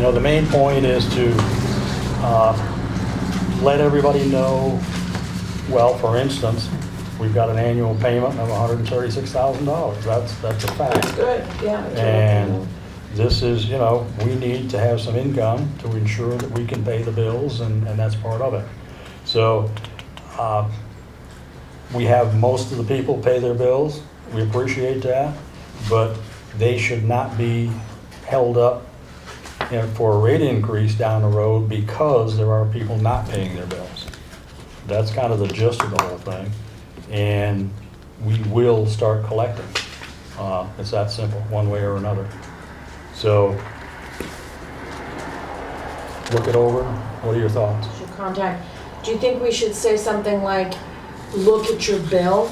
know, the main point is to let everybody know, well, for instance, we've got an annual payment of $136,000. That's a fact. Good, yeah. And this is, you know, we need to have some income to ensure that we can pay the bills, and that's part of it. So we have most of the people pay their bills. We appreciate that, but they should not be held up, you know, for a rate increase down the road because there are people not paying their bills. That's kind of the gist of the whole thing. And we will start collecting. It's that simple, one way or another. So, look it over. What are your thoughts? Should contact, do you think we should say something like, look at your bill?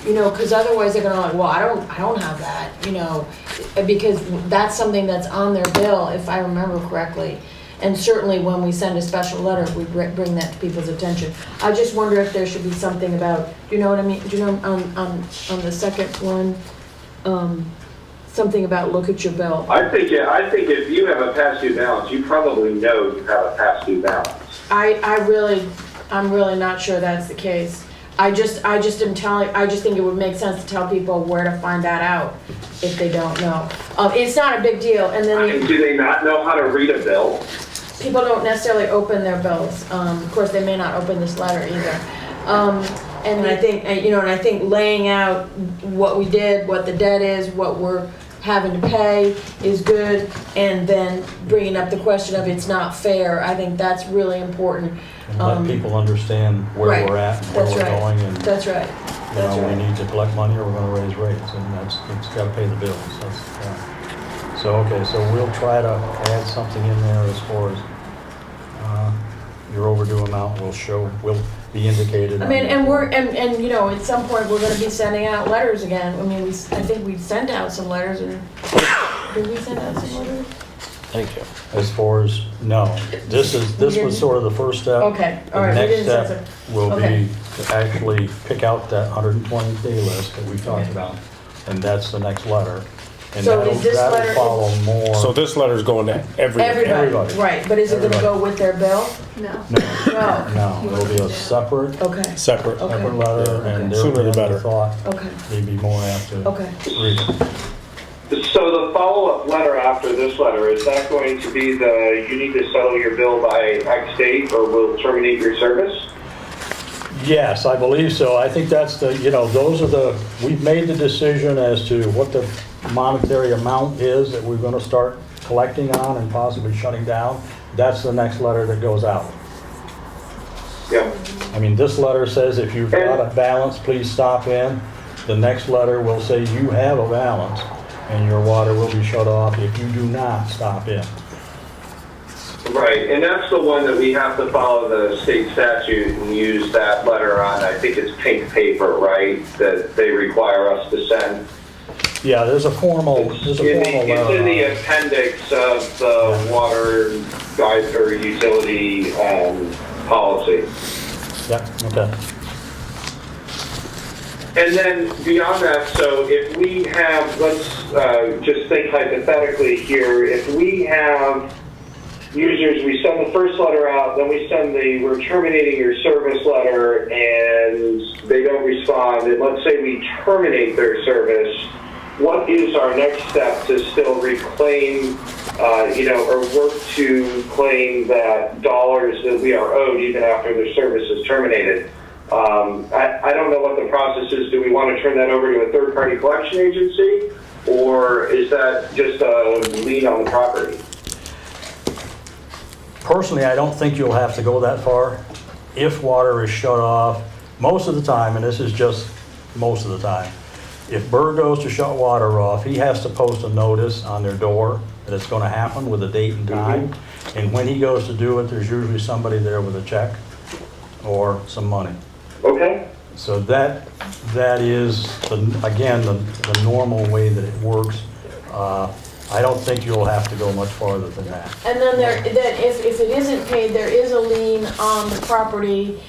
You know, because otherwise they're gonna like, well, I don't have that, you know, because that's something that's on their bill, if I remember correctly. And certainly when we send a special letter, we bring that to people's attention. I just wonder if there should be something about, you know what I mean? Do you know on the second one, something about look at your bill? I think if you have a past due balance, you probably know you have a past due balance. I'm really not sure that's the case. I just think it would make sense to tell people where to find that out if they don't know. It's not a big deal, and then Do they not know how to read a bill? people don't necessarily open their bills. Of course, they may not open this letter either. And I think, you know, and I think laying out what we did, what the debt is, what we're having to pay is good, and then bringing up the question of it's not fair. I think that's really important. And let people understand where Right. we're at and where That's we're right. going. And, That's right. you That's know, right. we need to collect money or we're going to raise rates, and it's got to pay the bills. So, okay, so we'll try to add something in there as far as your overdue amount will be indicated. I mean, and you know, at some point, we're gonna be sending out letters again. I mean, I think we sent out some letters, and did we send out some letters? Thank you. As far as, no, this was sort of the first step. Okay, all right. The we next didn't send step some- will okay. be to actually pick out that 120-day list that we talked Okay. about, and that's the next letter. And So is this that'll letter- follow more. So this letter's going to Everybody, Everybody. right, but is it gonna Everybody. go with their bill? No, No. no, it'll be a separate Okay, separate. Okay. letter, and they'll Sooner the be better. thought, okay, they'd be more apt to okay. read it. So the follow-up letter after this letter, is that going to be you need to settle your bill by X date or we'll terminate your service? Yes, I believe so. I think that's we've made the decision as to what the monetary amount is that we're going to start collecting on and possibly shutting down. That's the next letter that goes out. Yeah. I mean, this letter says if you've got a balance, please stop in. The next letter will say you have a balance and your water will be shut off if you do not stop in. Right, and that's the one that we have to follow the state statute and use that letter on, I think it's pink paper, right, that they require us to send. Yeah, there's a formal letter. It's in the appendix of the water guide or utility policy. Yeah, okay. And then beyond that, so if we have, let's just think hypothetically here, if we have users, we send the first letter out, then we send we're terminating your service letter, and they don't respond, and let's say we terminate their service, what is our next step to still reclaim, or work to claim that dollars that we are owed even after the service is terminated? I don't know what the process is. Do we want to turn that over to a third-party collection agency, or is that just a lien on the property? Personally, I don't think you'll have to go that far. If water is shut off, most of the time, and this is just most of the time, if Burr goes to shut water off, he has to post a notice on their door that it's going to happen with a date and time. And when he goes to do it, there's usually somebody there with a check or some money. Okay. So that is, the normal way that it works. I don't think you'll have to go much farther than that. And then if it isn't paid, there is a lien on the property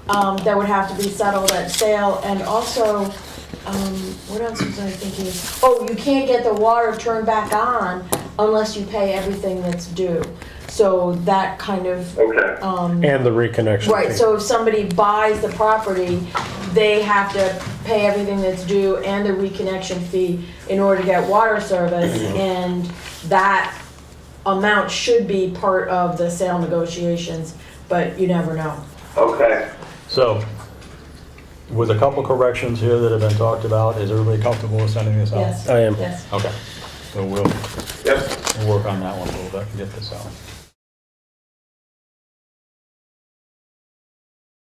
that would have to be settled at sale, and also, what else was I thinking? Oh, you can't get the water turned back on unless you pay everything that's due. So that kind of, Okay. And the reconnection right, fee. so if somebody buys the property, they have to pay everything that's due and the reconnection fee in order to get water service, and that amount should be part of the sale negotiations, but you never know. Okay. So, with a couple corrections here that have been talked about, is everybody comfortable with sending this out? Yes. I am. Yes. Okay, so we'll Yep. work on that one a little bit and get this out.